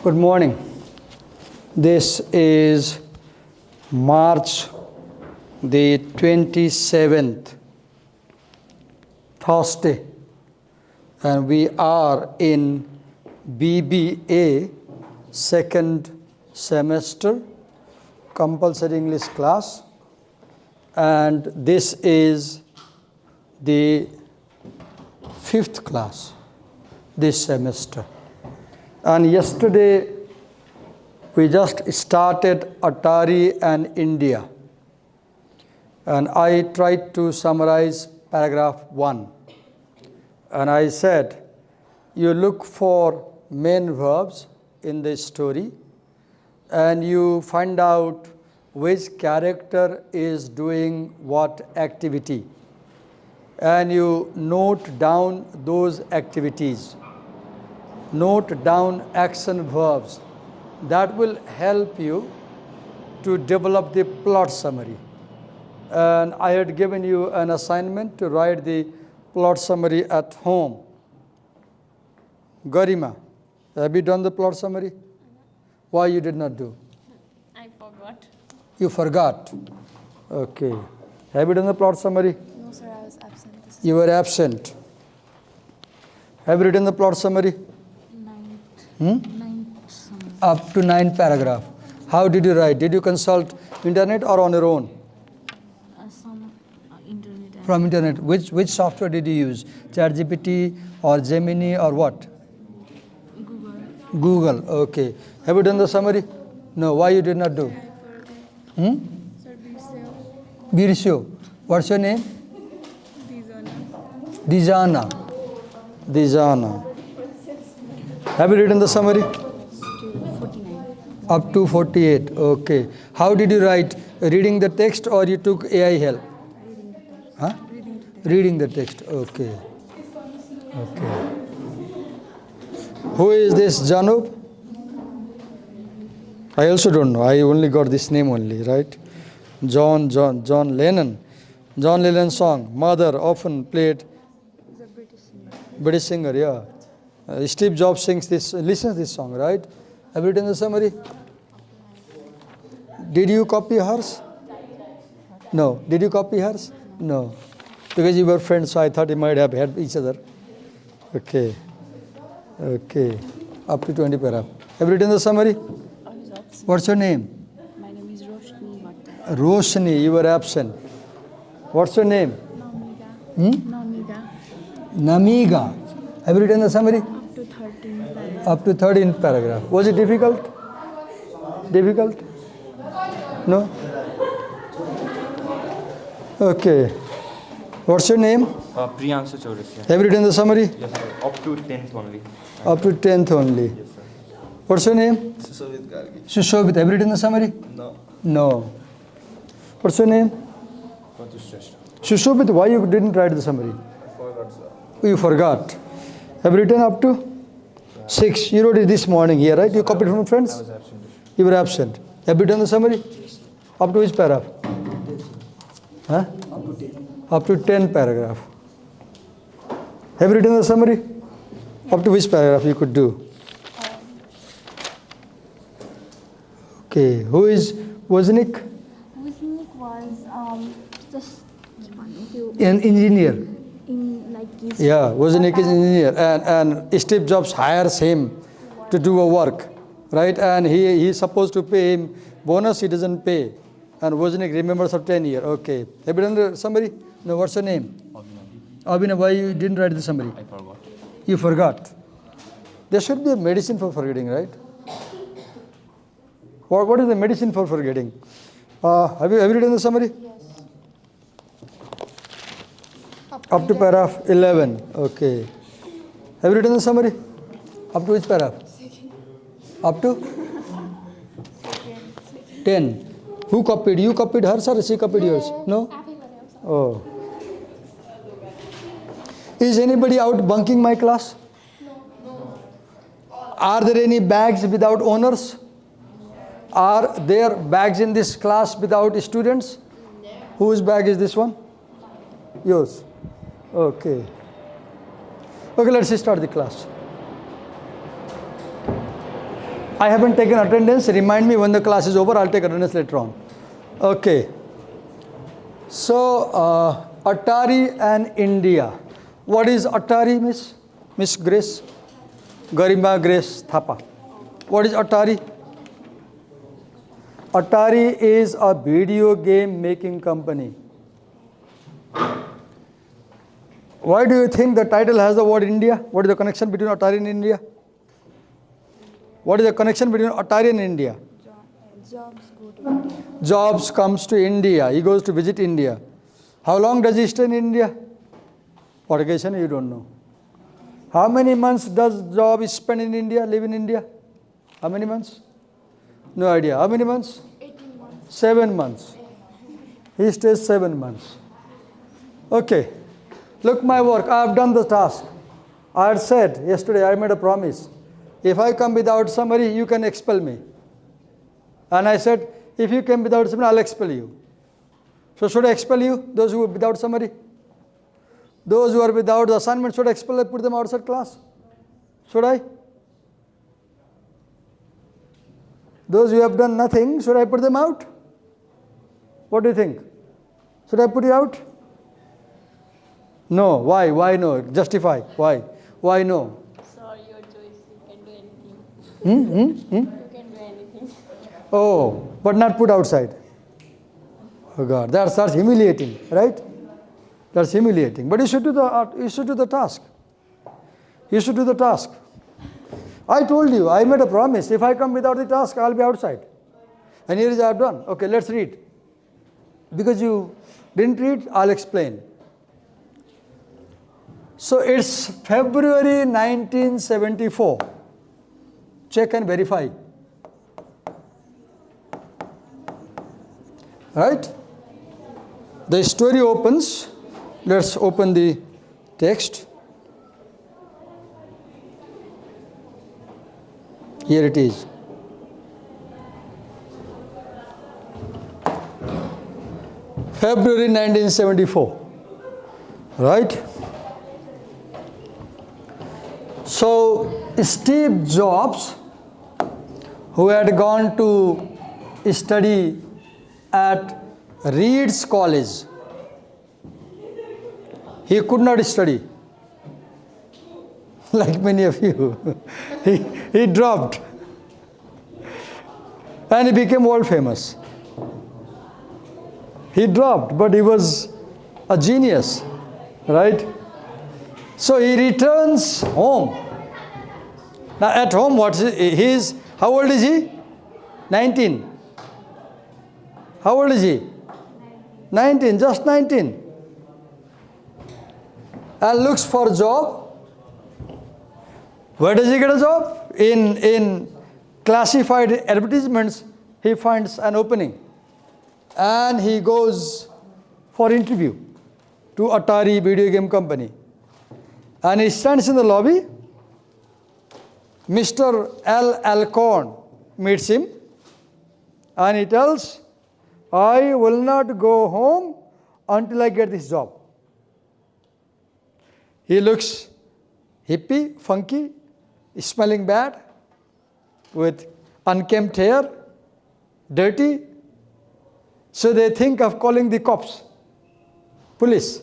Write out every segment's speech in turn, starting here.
Good morning. This is March the 27th, Thursday, and we are in BBA second semester compulsory English class, and this is the fifth class this semester. And yesterday we just started Atari and India, and I tried to summarize paragraph 1, and I said you look for main verbs in the story and you find out which character is doing what activity, and you note down those activities. Note down action verbs. That will help you to develop the plot summary. And I had given you an assignment to write the plot summary at home. Garima, have you done the plot summary? Why you did not do? I forgot. You forgot. Okay. Have you done the plot summary? No, sir, I was absent. You were absent. Have you written the plot summary? Ninth. Up to 9 paragraph. How did you write? Did you consult internet or on your own? Some internet. From internet. Which software did you use? ChatGPT or Gemini or what? Google. Google. Okay. Have you done the summary? No. Why you did not do? Sir, Birsio. What's your name? Dizana. Dijana. Have you written the summary? 49. Up to 48. Okay. How did you write? Reading the text or you took AI help? Huh? Reading the text. Okay. Okay. Who is this Janub? I also don't know. I only got this name only, right? John Lennon. John Lennon song, Mother, often played. He's a British singer. British singer, yeah. Steve Jobs sings this, listens this song, right? Have you written the summary? Did you copy hers? No. Did you copy hers? No. Because you were friends, so I thought you might have had each other. Okay. Okay. Up to 20 paragraph. Have you written the summary? What's your name? My name is Roshni Bhatta. Roshni, you were absent. What's your name? Namiga. Namiga. Have you written the summary? Up to 13 paragraph. Up to 13th paragraph. Was it difficult? Difficult? No? Okay. What's your name? Priyanshu Chaurasia. Have you written the summary? Yes, sir. Up to 10th only. Up to 10th only. Yes, sir. What's your name? Sushovit Gargi. Sushobit. Have you written the summary? No. No. What's your name? Sushobit. Why you didn't write the summary? I forgot, sir. You forgot. Have you written up to 6? You wrote it this morning here, right? You copied from friends? I was absent. You were absent. Have you done the summary? Up to which paragraph? Huh? Up to 10 paragraph. Have you written the summary? Up to which paragraph you could do? Okay. Who is Wozniak? Wozniak was just An engineer. in like his Yeah, Wozniak is engineer, and Steve Jobs hires him to do a work, right? And he's supposed to pay him bonus, he doesn't pay. And Wozniak remembers of 10 years. Okay. Have you done the summary? No, what's your name? Abhinav, why you didn't write the summary? I forgot. You forgot. There should be a medicine for forgetting, right? What is the medicine for forgetting? Have you written the summary? yes. Up to paragraph 11. Okay. Have you written the summary? Up to which paragraph? Up to 10. Who copied? You copied hers or she copied yours? No? Oh. Is anybody out bunking my class? No. Are there any bags without owners? Are there bags in this class without students? Whose bag is this one? Yours. Okay. Okay, let's start the class. I haven't taken attendance. Remind me when the class is over. I'll take attendance later on. Okay. So, Atari and India. What is Atari, Miss? Miss Grace? Garima Grace Thapa. What is Atari? Atari is a video game making company. Why do you think the title has the word India? What is the connection between Atari and India? What is the connection between Atari and India? Jobs go to India. Jobs comes to India. He goes to visit India. How long does he stay in India? What occasion? You don't know. How many months does job spend in India, live in India? How many months? No idea. How many months? 18 months. 7 months. He stays 7 months. Okay. Look my work. I have done the task. I had said yesterday, I made a promise. If I come without summary, you can expel me. And I said, if you came without summary, I'll expel you. So should I expel you, those who are without summary? Those who are without the assignment, should I expel, put them outside class? Should I? Those who have done nothing, should I put them out? What do you think? Should I put you out? No. Why? Why no? Justify. Why? Why no? Sorry, your choice. You can do anything. You You can do anything. Oh, but not put outside. Oh God, that's humiliating, right? That's humiliating. But you should do the task. You should do the task. I told you, I made a promise. If I come without the task, I'll be outside. And here is I have done. Okay, let's read. Because you didn't read, I'll explain. So it's February 1974. Check and verify. Right? The story opens. Let's open the text. Here it is. February 1974. Right? So Steve Jobs, who had gone to study at Reed's College, he could not study, like many of you. he dropped, and he became world famous. He dropped, but he was a genius, right? So he returns home. Now at home, how old is he? 19. How old is he? 19, just 19. And looks for a job. Where does he get a job? In classified advertisements, he finds an opening. And he goes for interview to Atari video game company. And he stands in the lobby. Mr. Al Alcorn meets him. And he tells, I will not go home until I get this job. He looks hippie, funky, smelling bad, with unkempt hair, dirty. So they think of calling the cops, police.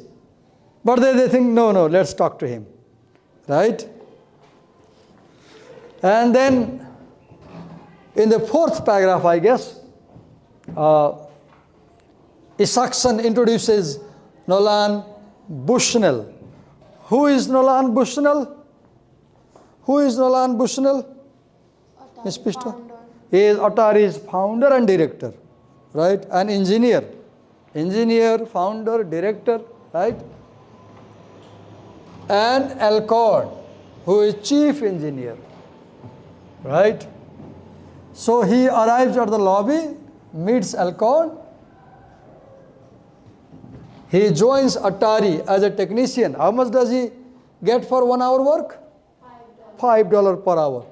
But they think, no, let's talk to him. Right? And then in the 4th paragraph, I guess, Isakson introduces Nolan Bushnell. Who is Nolan Bushnell? Who is Nolan Bushnell? Ms. Pista? He is Atari's founder and director, right? An engineer. Engineer, founder, director, right? And Alcorn, who is chief engineer, right? So he arrives at the lobby, meets Alcorn. He joins Atari as a technician. How much does he get for 1 hour work? $5 per hour.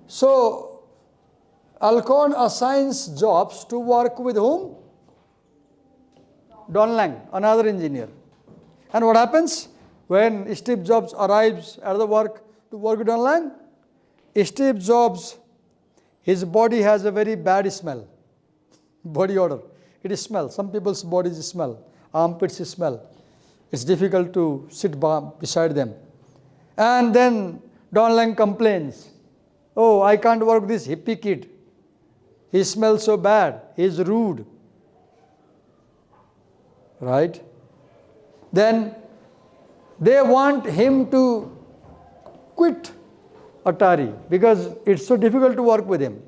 So Alcorn assigns Jobs to work with whom? Don Lang, another engineer. And what happens? When Steve Jobs arrives at the work to work with Don Lang, Steve Jobs his body has a very bad smell. Body odor. It smells. Some people's bodies smell. Armpits smell. It's difficult to sit beside them. And then Don Lang complains, oh, I can't work with this hippie kid. He smells so bad. He's rude. Right? Then they want him to quit Atari because it's so difficult to work with him.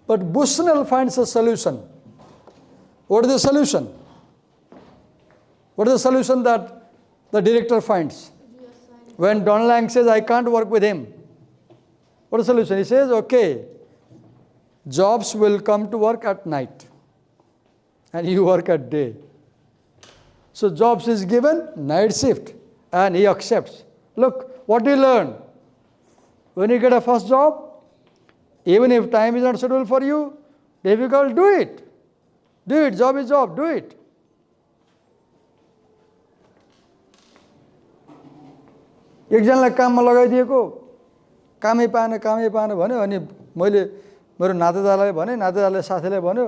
But Bushnell finds a solution. What is the solution? What is the solution that the director finds? When Don Lang says, I can't work with him. What is the solution? He says, okay, Jobs will come to work at night and you work at day. So Jobs is given night shift and he accepts. Look, what do you learn? When you get a first job, even if time is not suitable for you, difficult, do it. Do it, job is job, do it. एकजनालाई काममा लगाइदिएको कामै पाएन भन्यो अनि मैले मेरो नातेदारलाई भने नातेदारले साथीलाई भन्यो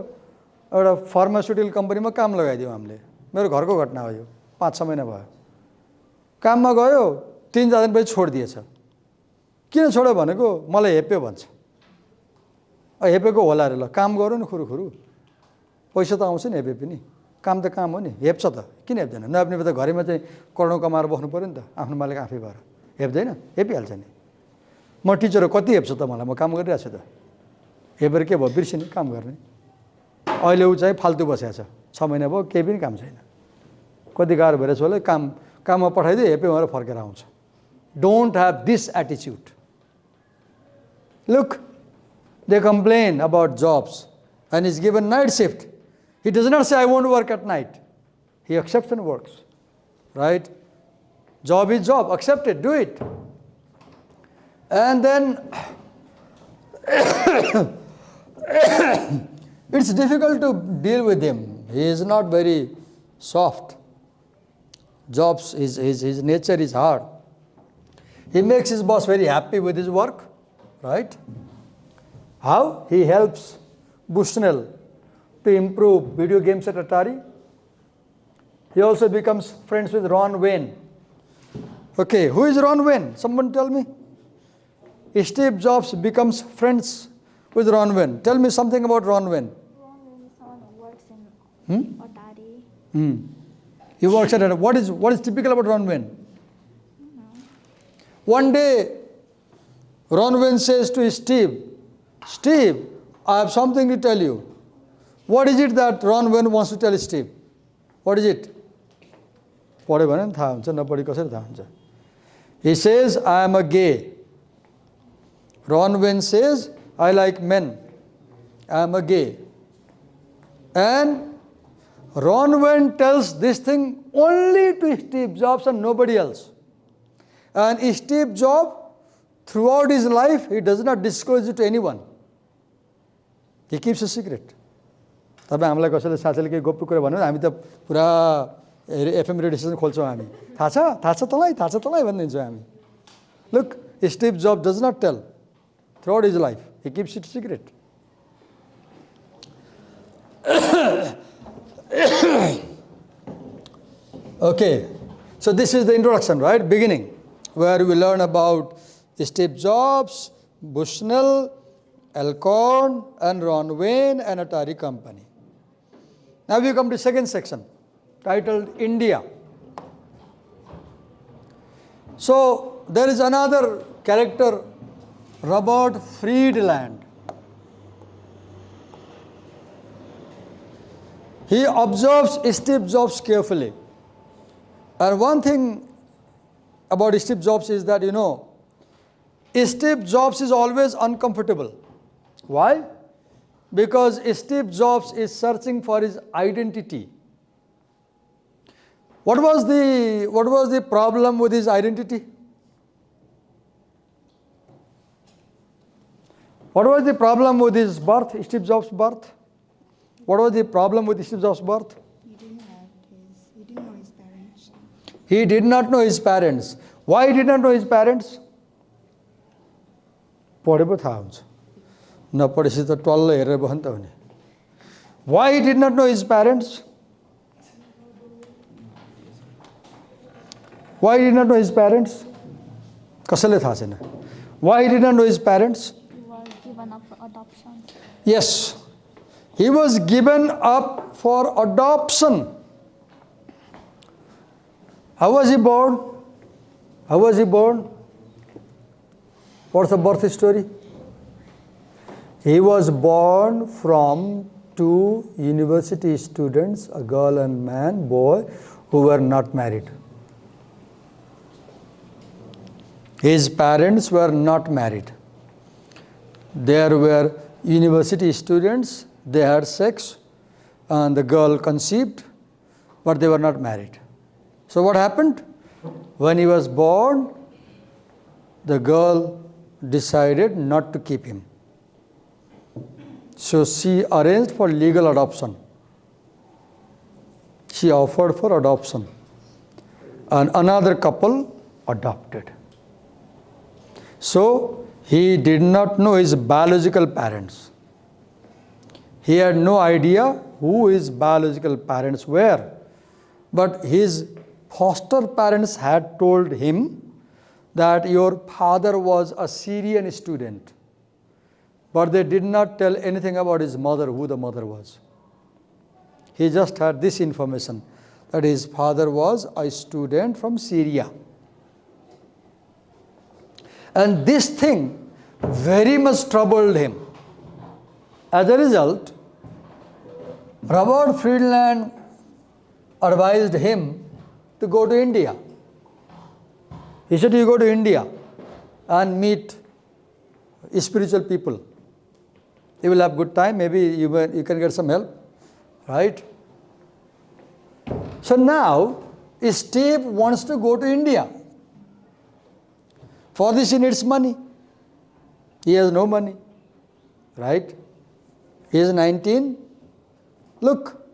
एउटा फार्मास्युटिकल कम्पनीमा काम लगाइदियो हामीले मेरो घरको घटना हो यो 5-6 महिना भयो काममा गयो 3-4 दिनपछि छोडिदिएछ किन छोड्यो भनेको मलाई हेप्यो भन्छ हेपेको होला रे ल काम गरौँ न खुरुखुरु पैसा त आउँछ नि हेपे पनि काम त काम हो नि हेप्छ त किन हेप्दैन नहेप्ने त घरैमा चाहिँ करोडौं कमाएर बस्नु पर्यो नि त आफ्नो मालिक आफै भएर हेप्दैन हेपिहाल्छ नि म टिचर हो कति हेप्छ त मलाई म काम गरिरहेको छु त हेपेर के भयो बिर्सिने काम गर्ने अहिले ऊ चाहिँ फाल्तु बसेको छ 6 महिना भयो केही पनि काम छैन कति गाह्रो भइरहेछ होला काममा पठाइदिए हेपे भएर फर्केर आउँछ don't have this attitude look they complain about jobs and is given night shift. He does not say, I won't work at night. He accepts and works. Right? Job is job. Accept it. Do it. And then it's difficult to deal with him. He is not very soft. Jobs, his nature is hard. He makes his boss very happy with his work. Right? How? He helps Bushnell to improve video games at Atari. He also becomes friends with Ron Wayne. Okay, who is Ron Wayne? Someone tell me. Steve Jobs becomes friends with Ron Wayne. Tell me something about Ron Wayne. Ron Wayne is someone who works in Atari. He works at Atari. What is typical about Ron Wayne? One day, Ron Wayne says to Steve, Steve, I have something to tell you. What is it that Ron Wayne wants to tell Steve? What is it? He says, I am a gay. Ron Wayne says, I like men. I am a gay. And Ron Wayne tells this thing only to Steve Jobs and nobody else. And Steve Jobs, throughout his life, he does not disclose it to anyone. He keeps a secret. तपाईं हामीलाई कसैले साथीले के गोप्य कुरा भन्नु हामी त पुरा एफएम रेडियो स्टेसन खोल्छौं हामी थाहा छ तँलाई भन्दिन्छौं हामी Look, Steve Jobs does not tell throughout his life. He keeps it secret. Okay, so this is the introduction, right? Beginning, where we learn about Steve Jobs, Bushnell, Alcorn, and Ron Wayne, and Atari Company. Now we come to second section, titled India. So there is another character, Robert Friedland. He observes Steve Jobs carefully. And one thing about Steve Jobs is that, Steve Jobs is always uncomfortable. Why? Because Steve Jobs is searching for his identity. What was the problem with his identity? What was the problem with his birth, Steve Jobs' birth? What was the problem with Steve Jobs' birth? He didn't know his parents. He did not know his parents. Why he did not know his parents? पढेको थाहा हुन्छ नपढेपछि त टल्ल हेरेर बस्नु त हुने. Why he did not know his parents? Why he did not know his parents? कसैले थाहा छैन. Why he did not know his parents? He was given up for adoption. Yes, he was given up for adoption. How was he born? How was he born? What's the birth story? He was born from two university students, a girl and man, boy, who were not married. His parents were not married. There were university students, they had sex, and the girl conceived, but they were not married. So what happened? When he was born, the girl decided not to keep him. So she arranged for legal adoption. She offered for adoption. And another couple adopted. So he did not know his biological parents. He had no idea who his biological parents were. But his foster parents had told him that your father was a Syrian student. But they did not tell anything about his mother, who the mother was. He just had this information, that his father was a student from Syria. And this thing very much troubled him. As a result, Robert Friedland advised him to go to India. He said, you go to India and meet spiritual people. You will have good time, maybe you can get some help, right? So now, Steve wants to go to India. For this he needs money. He has no money, right? He is 19. Look,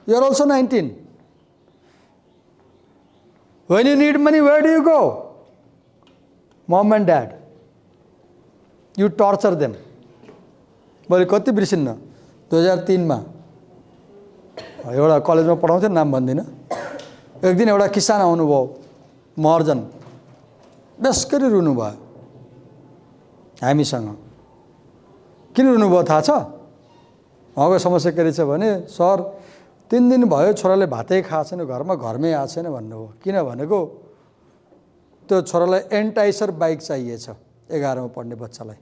you are also 19. When you need money, where do you go? Mom and dad. You torture them. मैले कति बिर्सिन्न 2003 मा एउटा कलेजमा पढाउँथे नाम भन्दिनँ एक दिन एउटा किसान आउनुभयो महर्जन बेसकरी रुनु भयो हामीसँग किन रुनु भयो थाहा छ उहाँको समस्या के रहेछ भने सर 3 दिन भयो छोराले भातै खाएको छैन घरमै आएको छैन भन्नुभयो किन भनेको त्यो छोरालाई एन्टाइसर बाइक चाहिएछ 11 मा पढ्ने बच्चालाई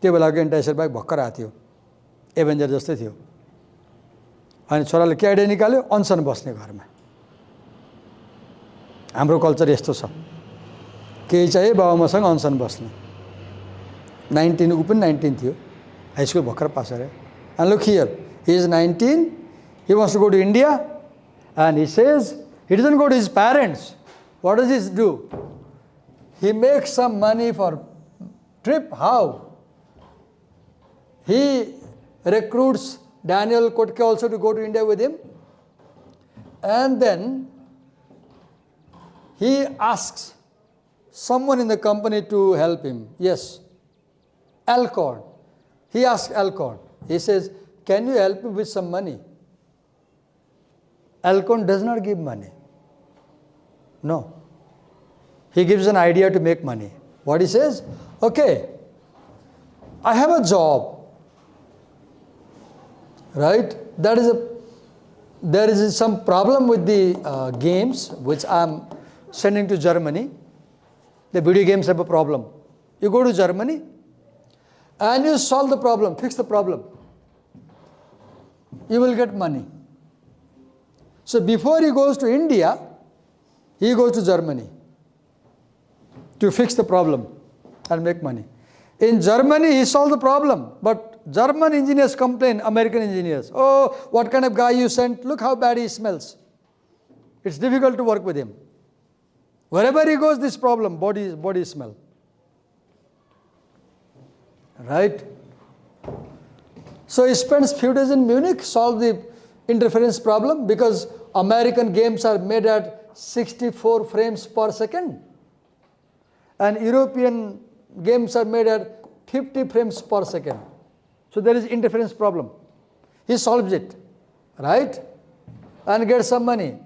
त्यो बेलाको एन्टाइसर बाइक भर्खर आएको थियो एभेन्जर जस्तै थियो अनि छोराले के आइडिया निकाल्यो अनसन बस्ने घरमा हाम्रो कल्चर यस्तो छ केही चाहिँ बाबुआमासँग अनसन बस्ने 19 ऊ पनि 19 थियो हाई स्कुल भर्खर पास गरे and look here he is 19 he wants to go to India and he says he doesn't go to his parents what does he do he makes some money for trip how he recruits Daniel Kotke also to go to India with him and then he asks someone in the company to help him yes Alcorn he asks Alcorn he says can you help me with some money Alcorn does not give money no he gives an idea to make money what he says okay I have a job right there is some problem with the games which I am sending to Germany the video games have a problem you go to Germany and you solve the problem fix the problem you will get money so before he goes to India he goes to Germany to fix the problem and make money in Germany he solved the problem but German engineers complain, American engineers, oh, what kind of guy you sent, look how bad he smells. It's difficult to work with him. Wherever he goes, this problem, body smell. Right? So he spends few days in Munich, solve the interference problem because American games are made at 64 frames per second. And European games are made at 50 frames per second. So there is interference problem. He solves it, right? And gets some money.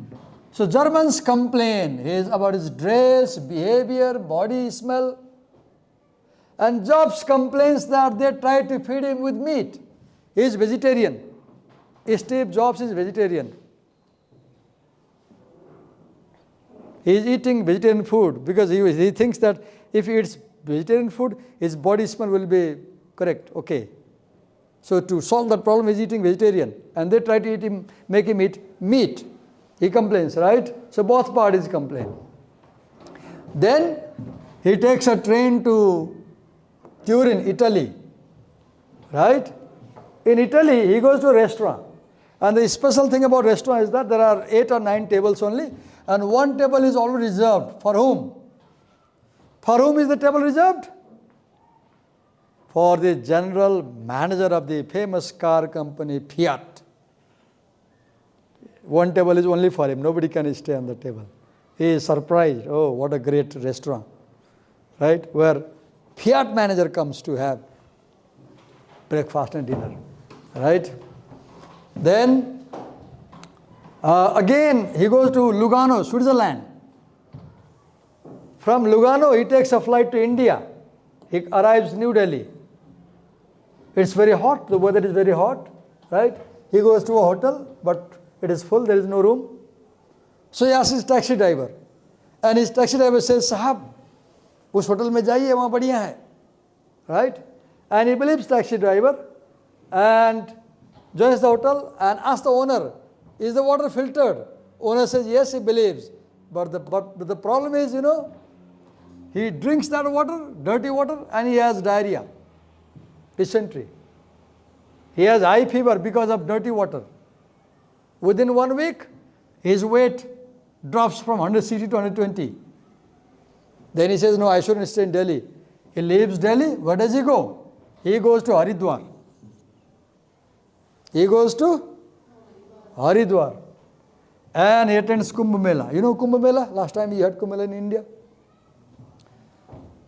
So Germans complain about his dress, behavior, body smell. And Jobs complains that they try to feed him with meat. He is vegetarian. Steve Jobs is vegetarian. He is eating vegetarian food because he thinks that if he eats vegetarian food, his body smell will be correct, okay. So to solve that problem, he is eating vegetarian. And they try to make him eat meat. He complains, right? So both parties complain. Then he takes a train to Turin, Italy, right? In Italy, he goes to a restaurant. And the special thing about restaurant is that there are 8 or 9 tables only. And one table is already reserved. For whom? For whom is the table reserved? For the general manager of the famous car company, Fiat. One table is only for him. Nobody can stay on the table. He is surprised. Oh, what a great restaurant. Right? Where Fiat manager comes to have breakfast and dinner. Right? Then, again, he goes to Lugano, Switzerland. From Lugano, he takes a flight to India. He arrives New Delhi. It's very hot. The weather is very hot. Right? He goes to a hotel, but it is full. There is no room. So he asks his taxi driver. And his taxi driver says, Sahab, उस hotel में जाइए वहाँ बढ़िया है, right? And he believes taxi driver and joins the hotel and asks the owner, is the water filtered? Owner says yes, he believes, but the problem is, he drinks that water, dirty water, and he has diarrhea, dysentery. He has high fever because of dirty water. Within 1 week, his weight drops from 160 to 120. Then he says, no, I shouldn't stay in Delhi. He leaves Delhi. Where does he go? He goes to Haridwar. He goes to Haridwar. And he attends Kumbh Mela. You know Kumbh Mela? Last time he had Kumbh Mela in India.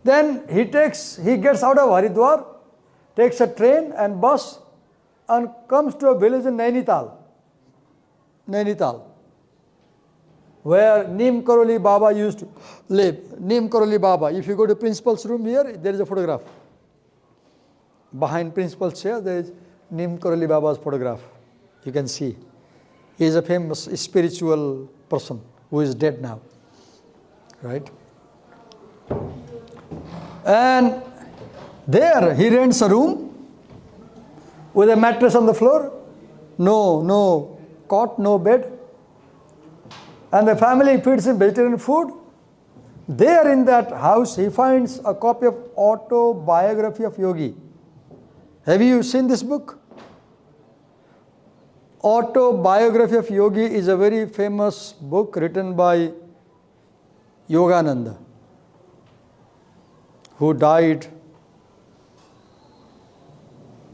Then he gets out of Haridwar, takes a train and bus, and comes to a village in Nainital, where Neem Karoli Baba used to live. Neem Karoli Baba. If you go to principal's room here, there is a photograph. Behind principal's chair, there is Neem Karoli Baba's photograph. You can see. He is a famous spiritual person who is dead now. Right? And there he rents a room with a mattress on the floor. No cot, no bed. And the family feeds him vegetarian food. There in that house, he finds a copy of Autobiography of Yogi. Have you seen this book? Autobiography of Yogi is a very famous book written by Yogananda, who died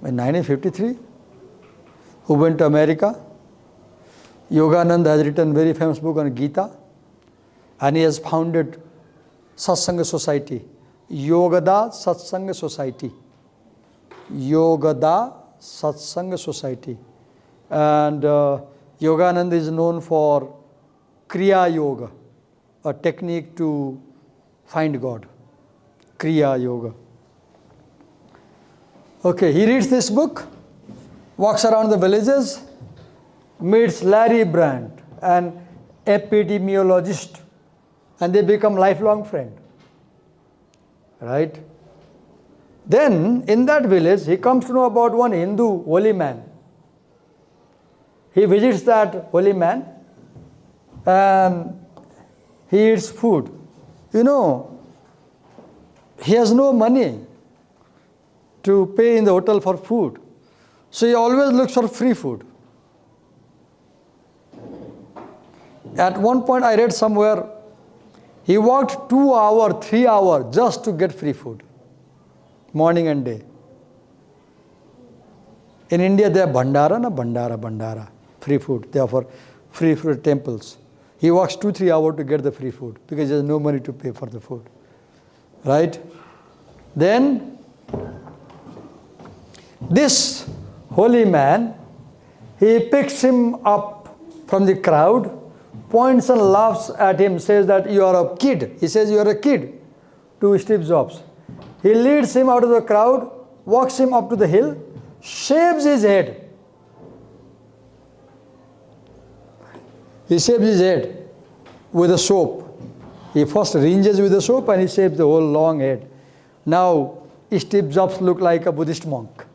in 1953, who went to America. Yogananda has written a very famous book on Gita, and he has founded Satsanga Society, Yogada Satsanga Society, Yogada Satsanga Society. And Yogananda is known for Kriya Yoga, a technique to find God, Kriya Yoga. Okay, he reads this book, walks around the villages, meets Larry Brand, an epidemiologist, and they become lifelong friends. Right? Then, in that village, he comes to know about one Hindu holy man. He visits that holy man and he eats food. He has no money to pay in the hotel for food. So he always looks for free food. At one point I read somewhere, he walked 2 hours, 3 hours just to get free food, morning and day. In India, they have Bhandara, free food. They offer free food temples. He walks 2-3 hours to get the free food because he has no money to pay for the food. Right? Then This holy man, he picks him up from the crowd, points and laughs at him, says that you are a kid. He says you are a kid to Steve Jobs. He leads him out of the crowd, walks him up to the hill, shaves his head. He shaves his head with a soap. He first rinses with the soap and he shaves the whole long head. Now, Steve Jobs looked like a Buddhist monk.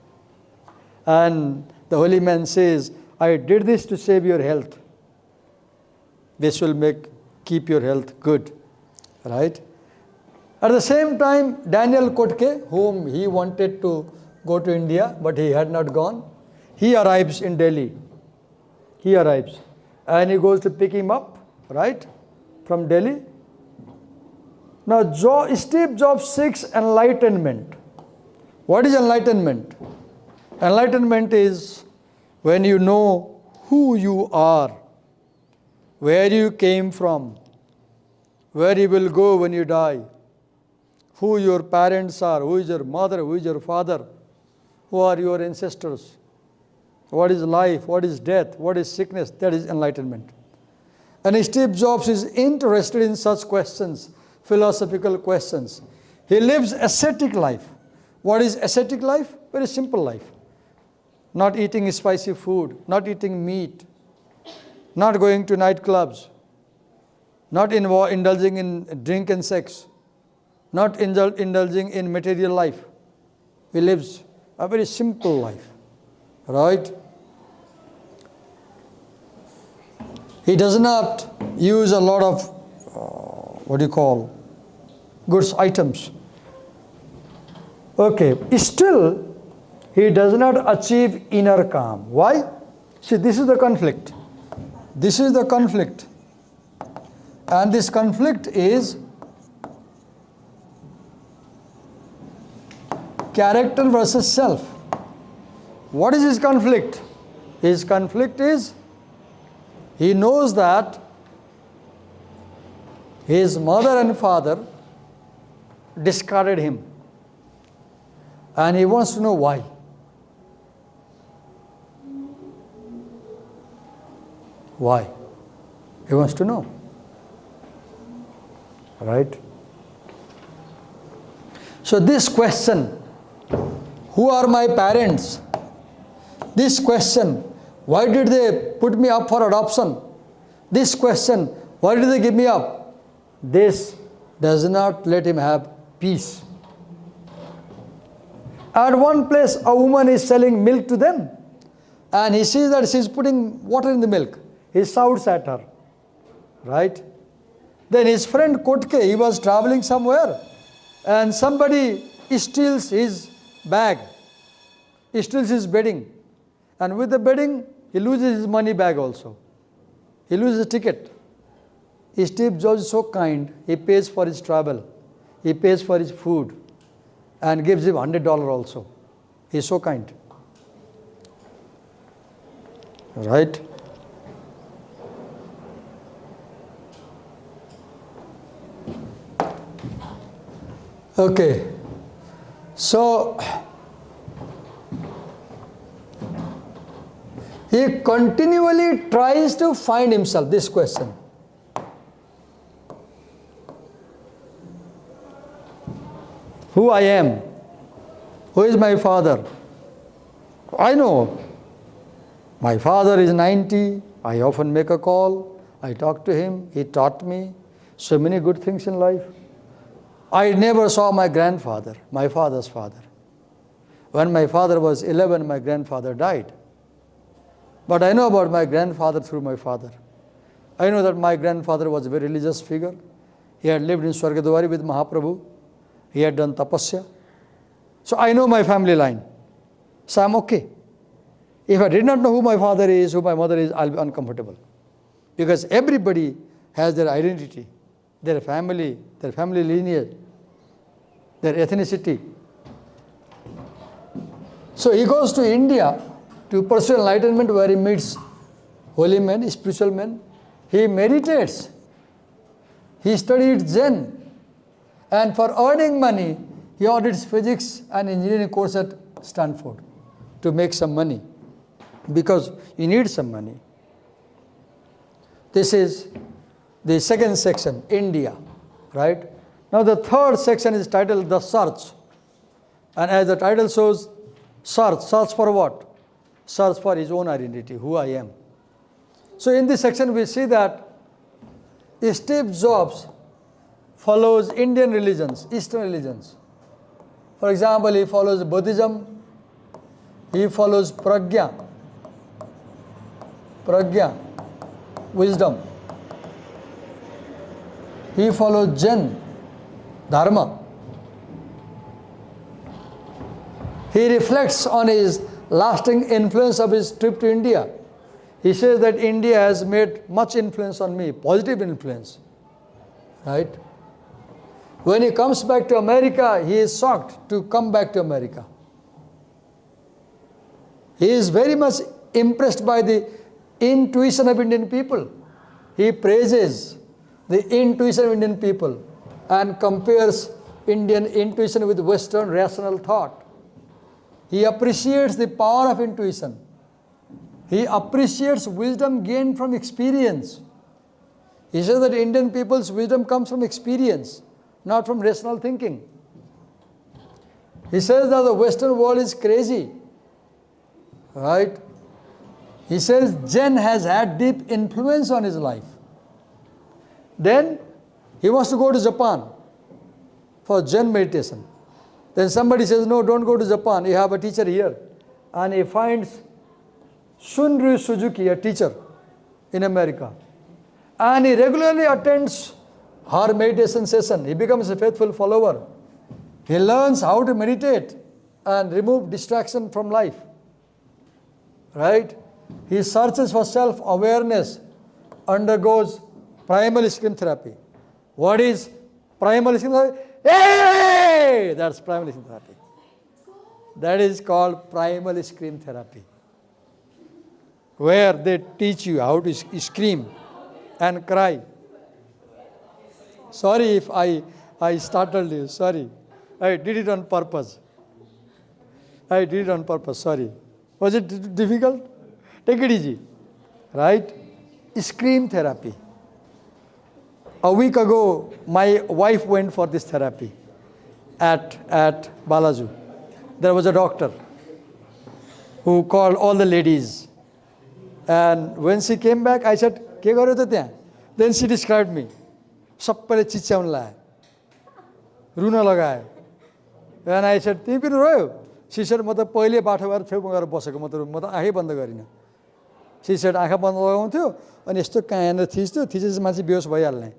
And the holy man says, I did this to save your health. This will keep your health good. Right? At the same time, Daniel Kotke, whom he wanted to go to India, but he had not gone, he arrives in Delhi. He arrives. And he goes to pick him up, right, from Delhi. Now, Steve Jobs seeks enlightenment. What is enlightenment? Enlightenment is when you know who you are, where you came from, where you will go when you die, who your parents are, who is your mother, who is your father, who are your ancestors, what is life, what is death, what is sickness. That is enlightenment. And Steve Jobs is interested in such questions, philosophical questions. He lives ascetic life. What is ascetic life? Very simple life. Not eating spicy food, not eating meat, not going to nightclubs, not indulging in drink and sex, not indulging in material life. He lives a very simple life, right? He does not use a lot of, goods items. Okay, still, he does not achieve inner calm. Why? See, this is the conflict. This is the conflict. And this conflict is character versus self. What is his conflict? His conflict is he knows that his mother and father discarded him. And he wants to know why. Why? He wants to know. Right? So this question, who are my parents? This question, why did they put me up for adoption? This question, why did they give me up? This does not let him have peace. At one place, a woman is selling milk to them, and he sees that she's putting water in the milk. He shouts at her, right? Then his friend Kotke, he was traveling somewhere, and somebody steals his bag, he steals his bedding, and with the bedding, he loses his money bag also. He loses a ticket. Steve Jobs is so kind, he pays for his travel, he pays for his food, and gives him $100 also. He is so kind. Right? Okay. So, he continually tries to find himself, this question. Who I am? Who is my father? I know. My father is 90. I often make a call. I talk to him. He taught me so many good things in life. I never saw my grandfather, my father's father. When my father was 11, my grandfather died. But I know about my grandfather through my father. I know that my grandfather was a very religious figure. He had lived in Swargadwari with Mahaprabhu. He had done tapasya. So I know my family line. So I'm okay. If I did not know who my father is, who my mother is, I'll be uncomfortable. Because everybody has their identity, their family lineage, their ethnicity. So he goes to India to pursue enlightenment, where he meets holy men, spiritual men. He meditates. He studied Zen. And for earning money, he audits physics and engineering course at Stanford. to make some money, because you need some money. This is the second section, India, right? Now the third section is titled The Search. And as the title shows, search for what? Search for his own identity, who I am. So in this section we see that Steve Jobs follows Indian religions, Eastern religions. For example, he follows Buddhism, he follows Pragya, wisdom. He follows Jain, Dharma. He reflects on his lasting influence of his trip to India. He says that India has made much influence on me, positive influence, right? When he comes back to America, he is shocked to come back to America. He is very much impressed by the intuition of Indian people. He praises the intuition of Indian people and compares Indian intuition with Western rational thought. He appreciates the power of intuition. He appreciates wisdom gained from experience. He says that Indian people's wisdom comes from experience, not from rational thinking. He says that the Western world is crazy, right? He says Zen has had deep influence on his life. Then he wants to go to Japan for Zen meditation. Then somebody says, no, don't go to Japan. You have a teacher here. And he finds Shunryu Suzuki, a teacher in America. And he regularly attends her meditation session. He becomes a faithful follower. He learns how to meditate and remove distraction from life. Right? He searches for self-awareness, undergoes primal scream therapy. What is primal scream therapy? Hey! That's primal scream therapy. That is called primal scream therapy, where they teach you how to scream and cry. Sorry if I startled you, sorry. I did it on purpose. Sorry. Was it difficult? Take it easy, right? Scream therapy. A week ago, my wife went for this therapy at Balaju. There was a doctor who called all the ladies. And when she came back, I said, "Ke garyo ta tyaha?" Then she described me. Sabbaiले चिच्याउन लायो, run लगायो. And I said, "तिमी किन रोयो?" She said, "म त पहिले बाटो गएर छेउमा गएर बसेको, म त आँखै बन्द गरिनँ." She said, आँखा बन्द लगाउँथ्यो अनि यस्तो कहाँनिर थिच्थ्यो, थिचेपछि मान्छे बेहोस भइहाल्ने,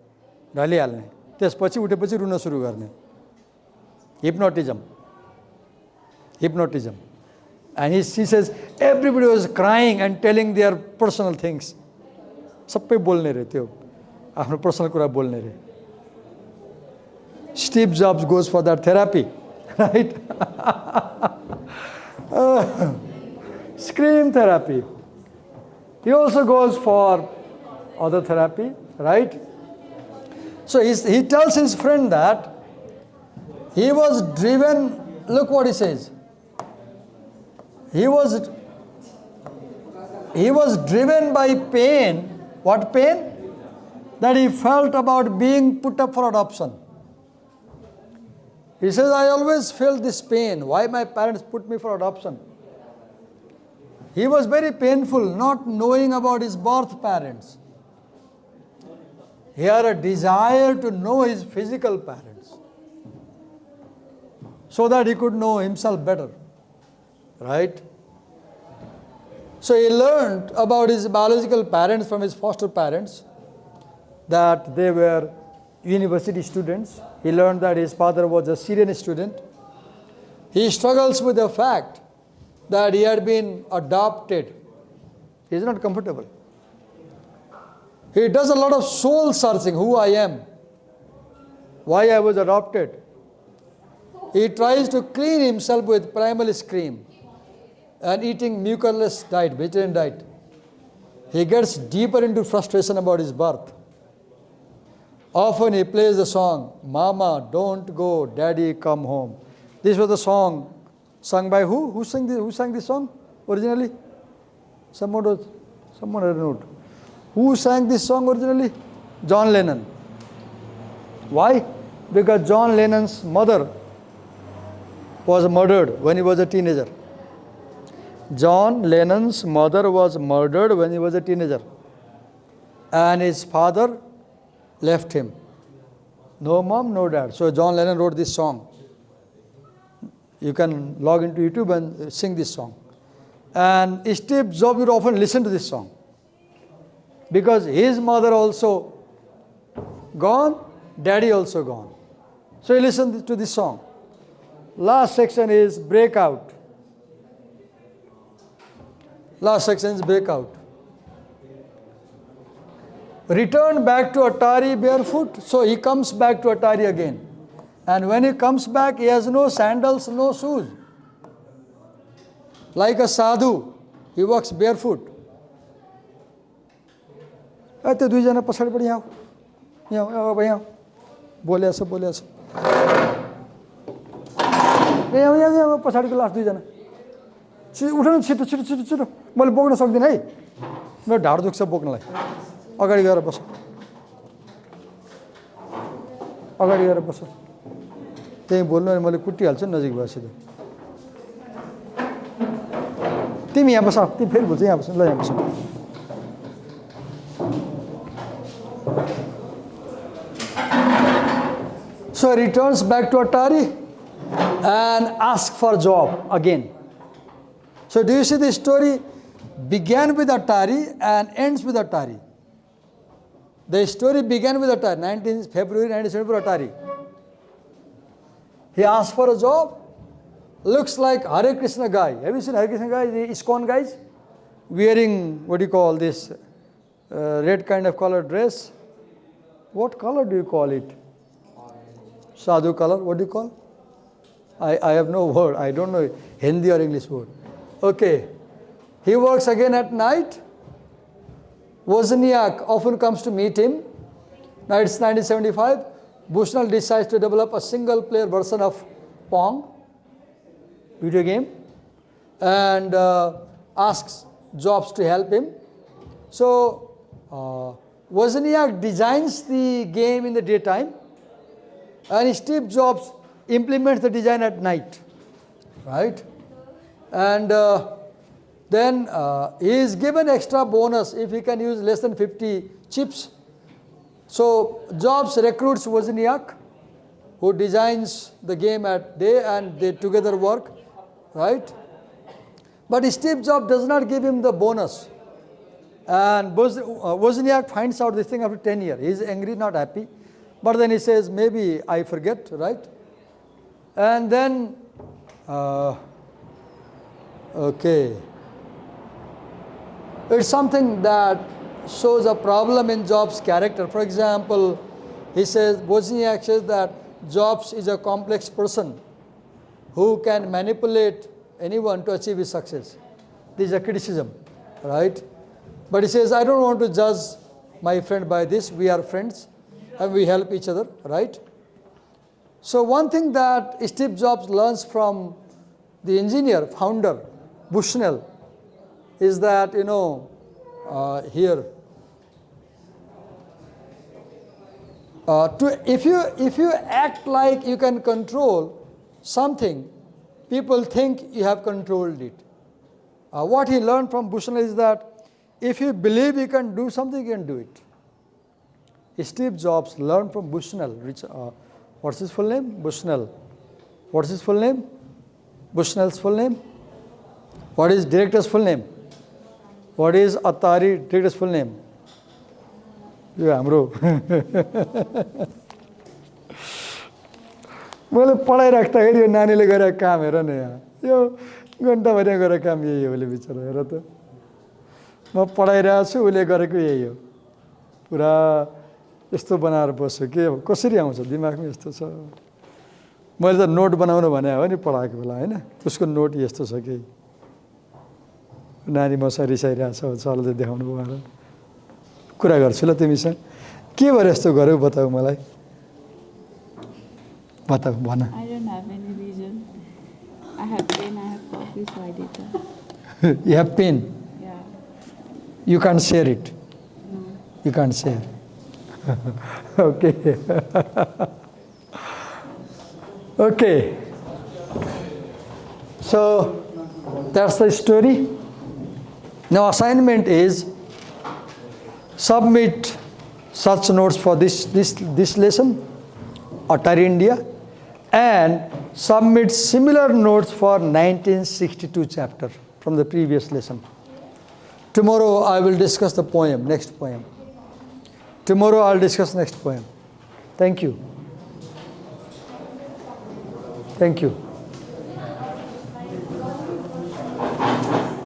ढलिहाल्ने. त्यसपछि उठेपछि रुन सुरु गर्ने. Hypnotism. And she says, everybody was crying and telling their personal things. सबै बोल्ने रे त्यो, आफ्नो पर्सनल कुरा बोल्ने रे. Steve Jobs goes for that therapy, right? Scream therapy. He also goes for other therapy, right? So he tells his friend that he was driven, look what he says. He was driven by pain. What pain? That he felt about being put up for adoption. He says, I always felt this pain. Why my parents put me for adoption? He was very painful not knowing about his birth parents. He had a desire to know his physical parents so that he could know himself better. Right? So he learned about his biological parents from his foster parents, that they were university students. He learned that his father was a Syrian student. He struggles with the fact that he had been adopted. He is not comfortable. He does a lot of soul searching, who I am, why I was adopted. He tries to clean himself with primal scream and eating mucurless diet, vegetarian diet. He gets deeper into frustration about his birth. Often he plays the song, Mama, don't go, Daddy, come home. This was the song Sung by who? Who sang this song originally? Someone had a note. Who sang this song originally? John Lennon. Why? Because John Lennon's mother was murdered when he was a teenager. John Lennon's mother was murdered when he was a teenager. And his father left him. No mom, no dad. So John Lennon wrote this song. You can log into YouTube and sing this song. And Steve Jobs would often listen to this song. Because his mother also gone, daddy also gone. So he listened to this song. Last section is breakout. Last section is breakout. Return back to Atari barefoot. So he comes back to Atari again. And when he comes back, he has no sandals, no shoes. Like a sadhu, he walks barefoot. त्यो दुईजना पछाडिपट्टि यहाँ अब यहाँ बोले छ यहाँ पछाडिको लास्ट दुईजना उठ्नु छिटो छिटो छिटो छिटो मैले बोक्न सक्दिनँ है मेरो ढाड दुख्छ बोक्नलाई अगाडि गएर बस त्यही बोल्नु अनि मैले कुटिहाल्छु नि नजिक बसेर तिमी यहाँ बस तिमी फेरि बोल्छ यहाँ बस ल यहाँ बस So he returns back to Atari and asks for a job again. So do you see the story began with Atari and ends with Atari? The story began with Atari, 19 February 1974 Atari. He asked for a job. Looks like Hare Krishna guy. Have you seen Hare Krishna guy, the ISKCON guys? Wearing, what do you call this, red kind of color dress. What color do you call it? Sadhu color, what do you call? I have no word. I don't know Hindi or English word. Okay. He works again at night. Wozniak often comes to meet him. Now it's 1975. Bushnell decides to develop a single player version of Pong video game and asks Jobs to help him. So Wozniak designs the game in the daytime and Steve Jobs implements the design at night, right? And then he is given extra bonus if he can use less than 50 chips. So Jobs recruits Wozniak, who designs the game at day, and they together work, right? But Steve Jobs does not give him the bonus. And Wozniak finds out this thing after 10 years. He is angry, not happy. But then he says, maybe I forget, right? And then, okay. It's something that shows a problem in Jobs' character. For example, he says, Wozniak says that Jobs is a complex person who can manipulate anyone to achieve his success. This is a criticism, right? But he says, I don't want to judge my friend by this. We are friends and we help each other, right? So one thing that Steve Jobs learns from the engineer, founder, Bushnell, is that, here, if you act like you can control something, people think you have controlled it. What he learned from Bushnell is that if you believe you can do something, you can do it. Steve Jobs learned from Bushnell. What's his full name? Bushnell. What's his full name? Bushnell's full name? What is director's full name? What is Atari director's full name? यो हाम्रो मैले पढाइराख्दाखेरि यो नानीले गरेको काम हेर न यहाँ यो घन्टाभरि गरेको काम यही हो उसले बिचरा हेर त म पढाइरहेको छु उसले गरेको यही हो पुरा यस्तो बनाएर बस्यो के कसरी आउँछ दिमागमा यस्तो छ मैले त नोट बनाउनु भने हो नि पढाएको बेला हैन उसको नोट यस्तो छ कि नानी मसँग रिसाइरहेछ सरले देखाउनु भयो कुरा गर्छु ल तिमीसँग के भएर यस्तो गर्यौ बताऊ मलाई बताऊ भन I don't have any reason. I have pen, I have coffee, so I did that. You have pen. Yeah. You can't share it. No. You can't share. Okay. Okay. So that's the story. Now assignment is submit such notes for this lesson, Atari India, and submit similar notes for 1962 chapter from the previous lesson. Tomorrow I will discuss the poem, next poem. Tomorrow I'll discuss next poem. Thank you. Thank you.